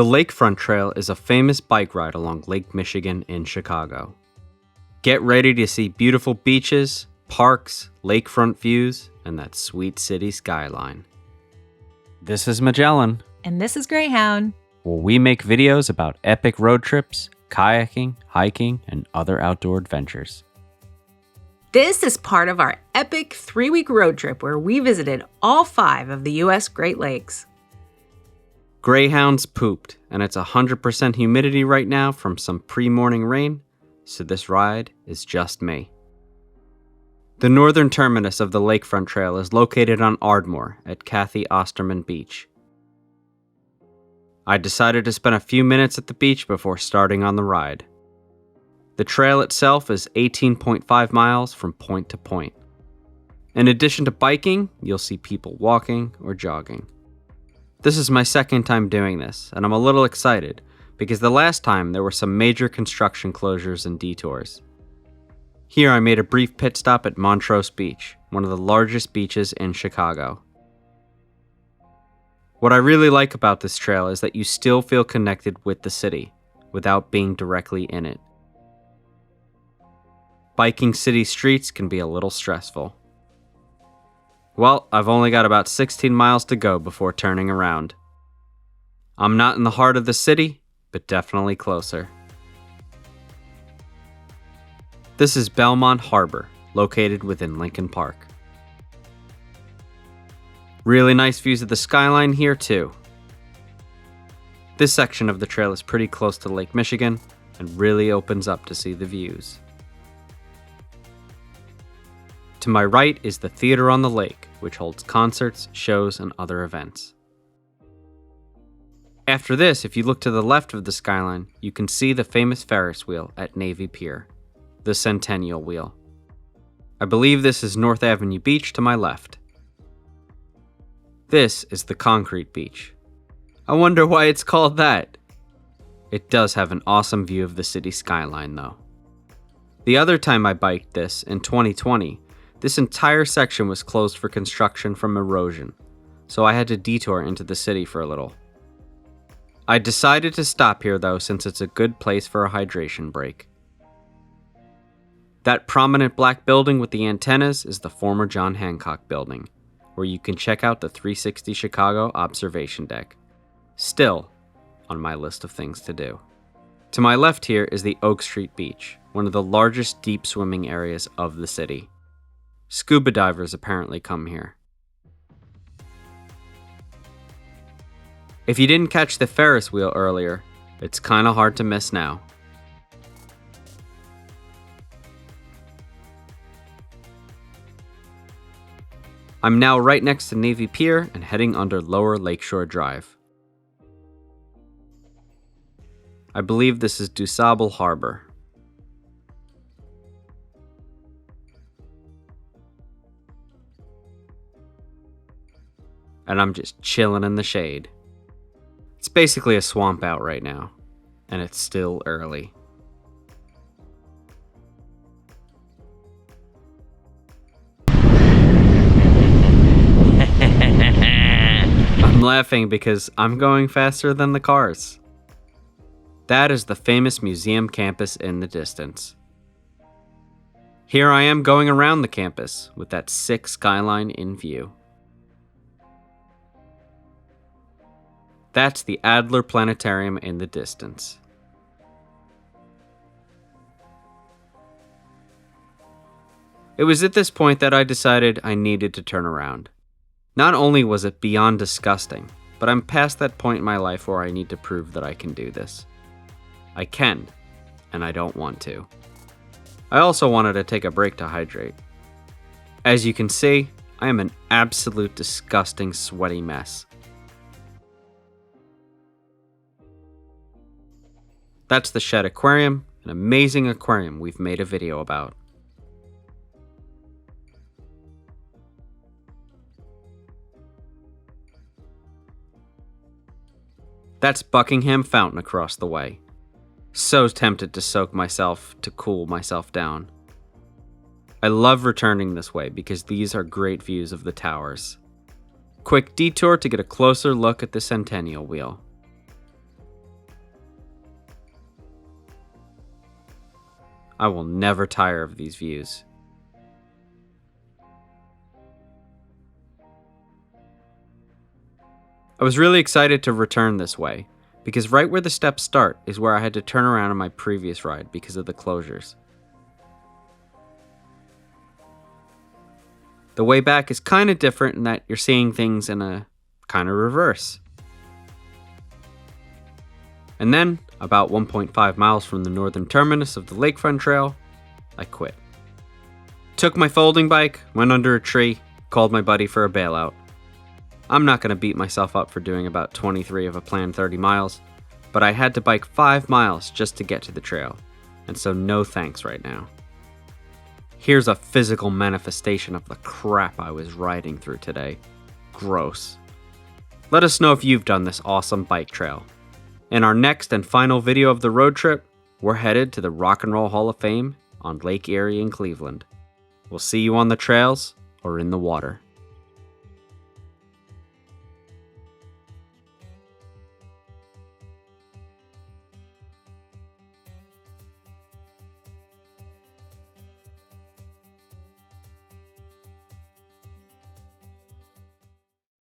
The Lakefront Trail is a famous bike ride along Lake Michigan in Chicago. Get ready to see beautiful beaches, parks, lakefront views, and that sweet city skyline. This is Magellan. And this is Greyhound. Where we make videos about epic road trips, kayaking, hiking, and other outdoor adventures. This is part of our epic 3-week road trip where we visited all 5 of the U.S. Great Lakes. Greyhound's pooped, and it's 100% humidity right now from some pre-morning rain, so this ride is just me. The northern terminus of the Lakefront Trail is located on Ardmore at Cathy Osterman Beach. I decided to spend a few minutes at the beach before starting on the ride. The trail itself is 18.5 miles from point to point. In addition to biking, you'll see people walking or jogging. This is my second time doing this, and I'm a little excited because the last time there were some major construction closures and detours. Here I made a brief pit stop at Montrose Beach, one of the largest beaches in Chicago. What I really like about this trail is that you still feel connected with the city without being directly in it. Biking city streets can be a little stressful. Well, I've only got about 16 miles to go before turning around. I'm not in the heart of the city, but definitely closer. This is Belmont Harbor, located within Lincoln Park. Really nice views of the skyline here too. This section of the trail is pretty close to Lake Michigan and really opens up to see the views. To my right is the Theater on the Lake, which holds concerts, shows, and other events. After this, if you look to the left of the skyline, you can see the famous Ferris wheel at Navy Pier, the Centennial wheel. I believe this is North Avenue Beach to my left. This is the concrete beach. I wonder why it's called that. It does have an awesome view of the city skyline though. The other time I biked this, in 2020, this entire section was closed for construction from erosion, so I had to detour into the city for a little. I decided to stop here though since it's a good place for a hydration break. That prominent black building with the antennas is the former John Hancock building, where you can check out the 360 Chicago observation deck. Still on my list of things to do. To my left here is the Oak Street Beach, one of the largest deep swimming areas of the city. Scuba divers apparently come here. If you didn't catch the Ferris wheel earlier, it's kinda hard to miss now. I'm now right next to Navy Pier and heading under Lower Lakeshore Drive. I believe this is DuSable Harbor. And I'm just chilling in the shade. It's basically a swamp out right now, and it's still early. I'm laughing because I'm going faster than the cars. That is the famous museum campus in the distance. Here I am going around the campus with that sick skyline in view. That's the Adler Planetarium in the distance. It was at this point that I decided I needed to turn around. Not only was it beyond disgusting, but I'm past that point in my life where I need to prove that I can do this. I can, and I don't want to. I also wanted to take a break to hydrate. As you can see, I am an absolute disgusting sweaty mess. That's the Shed Aquarium, an amazing aquarium we've made a video about. That's Buckingham Fountain across the way. So tempted to soak myself to cool myself down. I love returning this way because these are great views of the towers. Quick detour to get a closer look at the Centennial wheel. I will never tire of these views. I was really excited to return this way, because right where the steps start is where I had to turn around on my previous ride because of the closures. The way back is kind of different in that you're seeing things in a kind of reverse. And then, about 1.5 miles from the northern terminus of the Lakefront Trail, I quit. Took my folding bike, went under a tree, called my buddy for a bailout. I'm not going to beat myself up for doing about 23 of a planned 30 miles, but I had to bike 5 miles just to get to the trail, and so no thanks right now. Here's a physical manifestation of the crap I was riding through today. Gross. Let us know if you've done this awesome bike trail. In our next and final video of the road trip, we're headed to the Rock and Roll Hall of Fame on Lake Erie in Cleveland. We'll see you on the trails or in the water.